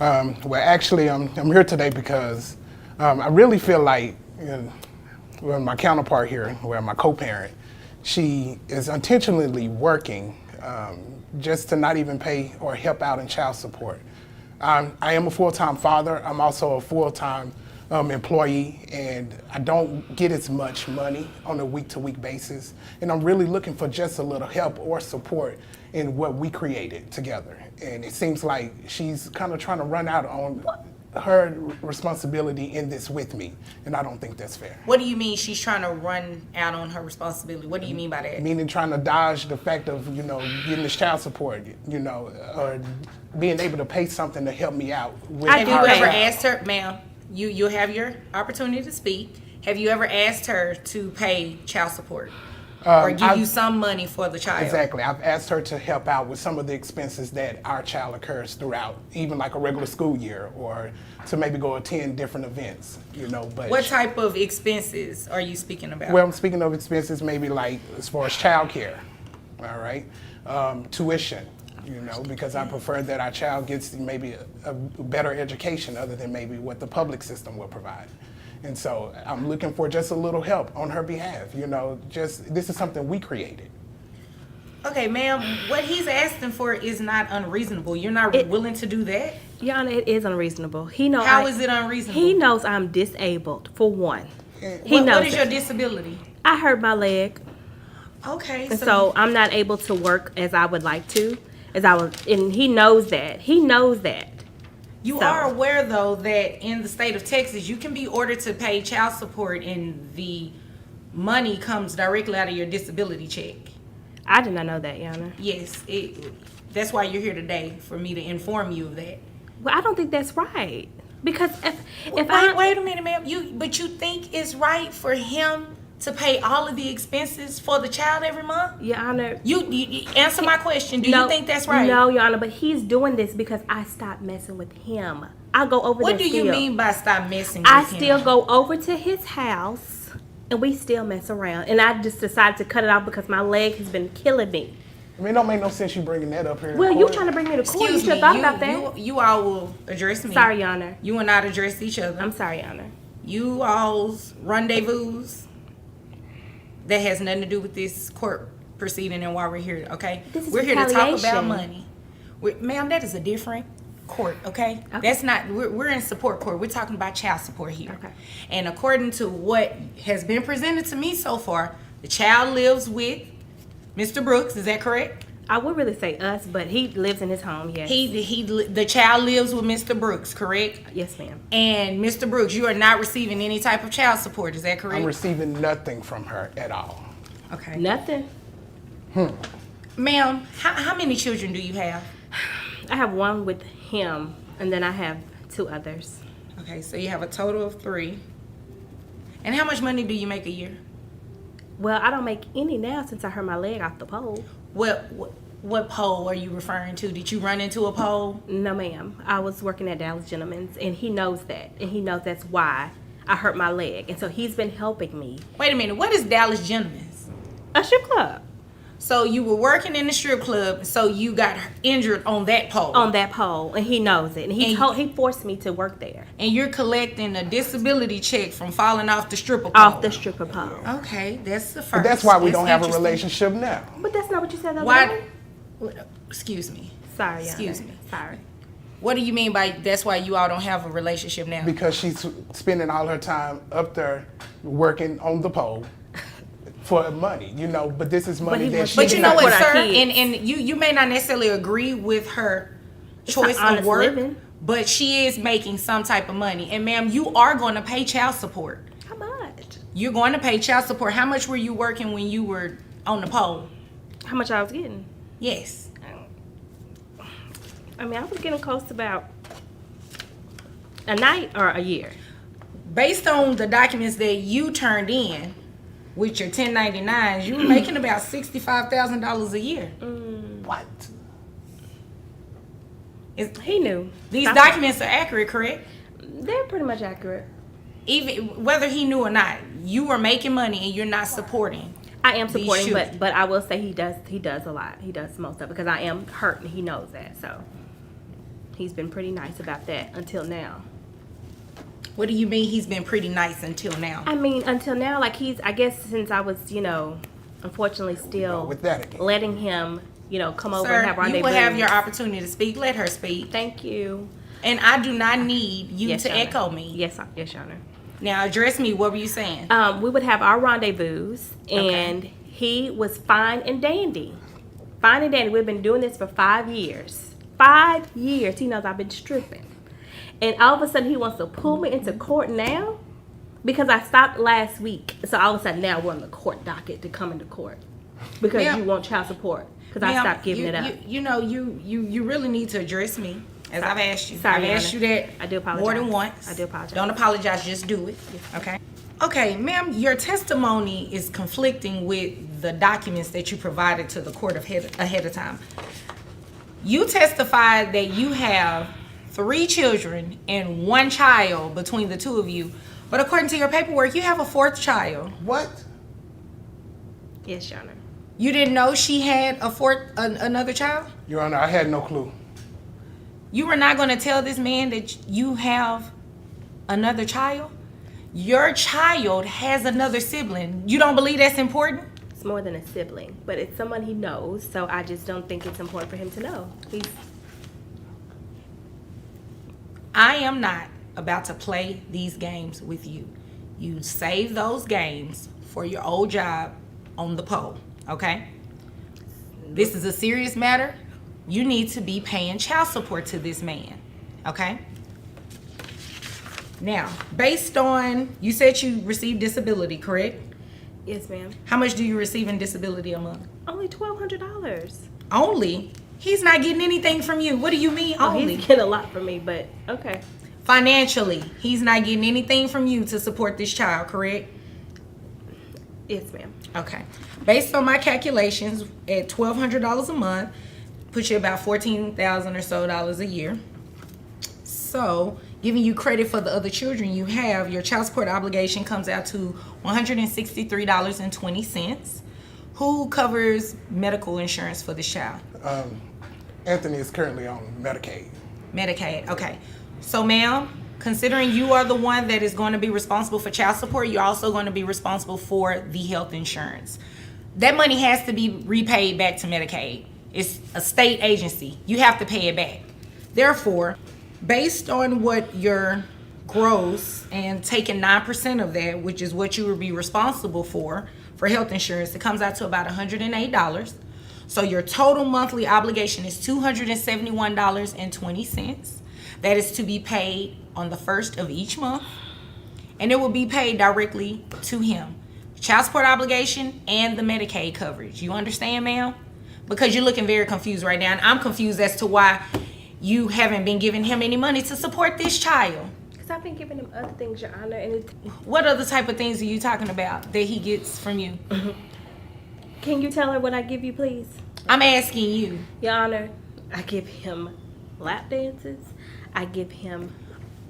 Well, actually, I'm here today because I really feel like well, my counterpart here, well, my co-parent, she is intentionally working just to not even pay or help out in child support. I am a full-time father. I'm also a full-time employee, and I don't get as much money on a week-to-week basis. And I'm really looking for just a little help or support in what we created together. And it seems like she's kind of trying to run out on her responsibility in this with me, and I don't think that's fair. What do you mean she's trying to run out on her responsibility? What do you mean by that? Meaning trying to dodge the fact of, getting this child support, or being able to pay something to help me out. Have you ever asked her, ma'am, you have your opportunity to speak. Have you ever asked her to pay child support? Or give you some money for the child? Exactly. I've asked her to help out with some of the expenses that our child occurs throughout, even like a regular school year, or to maybe go attend different events, But what type of expenses are you speaking about? Well, I'm speaking of expenses maybe like as far as childcare, all right? Tuition, because I prefer that our child gets maybe a better education other than maybe what the public system will provide. And so I'm looking for just a little help on her behalf, this is something we created. Okay, ma'am, what he's asking for is not unreasonable. You're not willing to do that? Your Honor, it is unreasonable. How is it unreasonable? He knows I'm disabled, for one. What is your disability? I hurt my leg. Okay. And so I'm not able to work as I would like to, and he knows that. He knows that. You are aware, though, that in the state of Texas, you can be ordered to pay child support and the money comes directly out of your disability check. I did not know that, Your Honor. Yes, that's why you're here today, for me to inform you of that. Well, I don't think that's right. Because wait a minute, ma'am. But you think it's right for him to pay all of the expenses for the child every month? Your Honor. You answer my question. Do you think that's right? No, Your Honor, but he's doing this because I stopped messing with him. I go over there. What do you mean by stop messing with him? I still go over to his house and we still mess around. And I just decided to cut it off because my leg has been killing me. I mean, it don't make no sense you bringing that up here. Well, you trying to bring me to court. You should have thought about that. You all will address me. Sorry, Your Honor. You will not address each other. I'm sorry, Your Honor. You all's rendezvous, that has nothing to do with this court proceeding and why we're here, okay? We're here to talk about money. Ma'am, that is a different court, okay? That's not, we're in support court. We're talking about child support here. Okay. And according to what has been presented to me so far, the child lives with Mr. Brooks, is that correct? I would really say us, but he lives in his home, yes. The child lives with Mr. Brooks, correct? Yes, ma'am. And Mr. Brooks, you are not receiving any type of child support, is that correct? I'm receiving nothing from her at all. Okay. Nothing? Ma'am, how many children do you have? I have one with him, and then I have 2 others. Okay, so you have a total of 3. And how much money do you make a year? Well, I don't make any now since I hurt my leg off the pole. What pole are you referring to? Did you run into a pole? No, ma'am. I was working at Dallas Gentleman's, and he knows that. And he knows that's why I hurt my leg. And so he's been helping me. Wait a minute. What is Dallas Gentleman's? A strip club. So you were working in the strip club, so you got injured on that pole. On that pole, and he knows it. And he forced me to work there. And you're collecting a disability check from falling off the stripper pole. Off the stripper pole. Okay, that's the first. But that's why we don't have a relationship now. But that's not what you said the other Why? day. Excuse me. Sorry, Excuse me. Sorry. What do you mean by that's why you all don't have a relationship now? Because she's spending all her time up there working on the pole for money, but this is money that she. But you know what, sir, kids. and you may not necessarily agree with her choice of work, living. But she is making some type of money. And ma'am, you are going to pay child support. How much? You're going to pay child support. How much were you working when you were on the pole? How much I was getting? Yes. I mean, I was getting close to about a night or a year. Based on the documents that you turned in with your 1099s, you were making about $65,000 a year. What? He knew. These documents are accurate, correct? They're pretty much accurate. Even whether he knew or not, you were making money and you're not supporting. I am supporting, but I will say he does a lot. He does most of it because I am hurt and he knows that. So He's been pretty nice about that until now. What do you mean he's been pretty nice until now? I mean, until now, like I guess since I was, unfortunately still with that again. letting him, come over Sir, and have rendezvous. you will have your opportunity to speak. Let her speak. Thank you. And I do not need you Yes, to Your Honor. echo me. Yes, Your Honor. Now address me. What were you saying? We would have our rendezvous, and he was fine and dandy. Fine and dandy. We've been doing this for 5 years. 5 years. He knows I've been stripping. And all of a sudden, he wants to pull me into court now because I stopped last week. So all of a sudden, now we're on the court docket to come into court because Ma'am. you want child support because I Ma'am, stopped giving it up. You really need to address me as I've asked you. Sorry, I've Your asked you Honor. that I do apologize. more than once. I do apologize. Don't apologize, just do it. Okay. Okay, ma'am, your testimony is conflicting with the documents that you provided to the court ahead of time. You testified that you have 3 children and 1 child between the 2 of you, but according to your paperwork, you have a 4th child. What? Yes, Your Honor. You didn't know she had another child? Your Honor, I had no clue. You were not going to tell this man that you have another child? Your child has another sibling. You don't believe that's important? It's more than a sibling, but it's someone he knows, so I just don't think it's important for him to know. I am not about to play these games with you. You save those games for your old job on the pole, okay? This is a serious matter. You need to be paying child support to this man, okay? Now, based on, you said you received disability, correct? Yes, ma'am. How much do you receive in disability a month? Only $1,200. Only? He's not getting anything from you. What do you mean only? He's getting a lot from me, but okay. Financially, he's not getting anything from you to support this child, correct? Yes, ma'am. Okay. Based on my calculations, at $1,200 a month, puts you about $14,000 or so a year. So, giving you credit for the other children you have, your child support obligation comes out to $163.20. Who covers medical insurance for this child? Anthony is currently on Medicaid. Medicaid, okay. So, ma'am, considering you are the one that is going to be responsible for child support, you're also going to be responsible for the health insurance. That money has to be repaid back to Medicaid. It's a state agency. You have to pay it back. Therefore, based on what your gross and taking 9% of that, which is what you would be responsible for health insurance, it comes out to about $108. So your total monthly obligation is $271.20. That is to be paid on the 1st of each month, and it will be paid directly to him. Child support obligation and the Medicaid coverage. You understand, ma'am? Because you're looking very confused right now, and I'm confused as to why you haven't been giving him any money to support this child. Because I've been giving him other things, Your Honor, and What other type of things are you talking about that he gets from you? Can you tell her what I give you, please? I'm asking you. Your Honor, I give him lap dances. I give him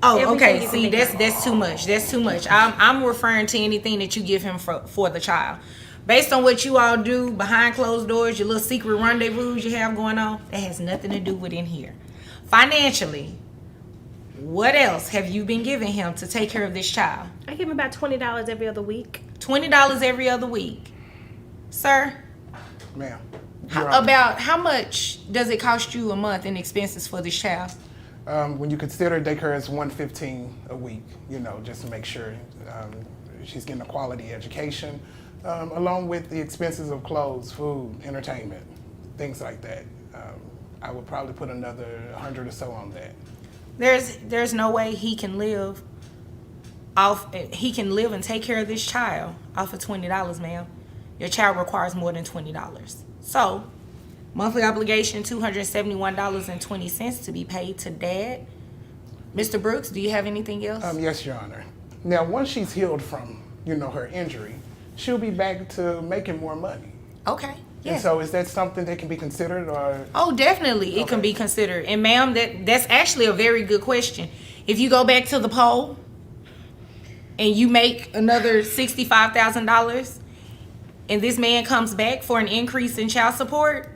Oh, everything okay. you can See, think of. that's too much. That's too much. I'm referring to anything that you give him for the child. Based on what you all do behind closed doors, your little secret rendezvous you have going on, that has nothing to do with in here. Financially, what else have you been giving him to take care of this child? I give him about $20 every other week. $20 every other week. Sir, Ma'am. Your Honor. about how much does it cost you a month in expenses for this child? When you consider daycare as $115 a week, just to make sure she's getting a quality education, along with the expenses of clothes, food, entertainment, things like that. I would probably put another $100 or so on that. There's no way he can live and take care of this child off of $20, ma'am. Your child requires more than $20. So, monthly obligation $271.20 to be paid to dad. Mr. Brooks, do you have anything else? Yes, Your Honor. Now, once she's healed from, her injury, she'll be back to making more money. Okay. Yeah. And so is that something that can be considered or? Oh, definitely. It can Okay. be considered. And ma'am, that's actually a very good question. If you go back to the poll and you make another $65,000 and this man comes back for an increase in child support,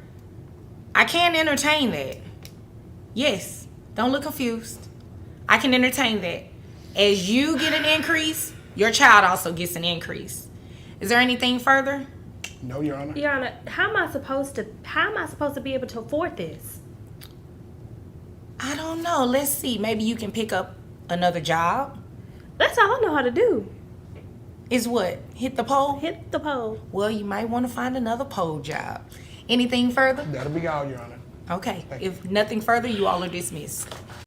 I can entertain that. Yes. Don't look confused. I can entertain that. As you get an increase, your child also gets an increase. Is there anything further? No, Your Honor. Your Honor, how am I supposed to be able to afford this? I don't know. Let's see. Maybe you can pick up another job. That's all I know how to do. Is what? Hit the pole? Hit the pole. Well, you might want to find another pole job. Anything further? That'll be all, Your Honor. Okay. Thank you. If nothing further, you all are dismissed.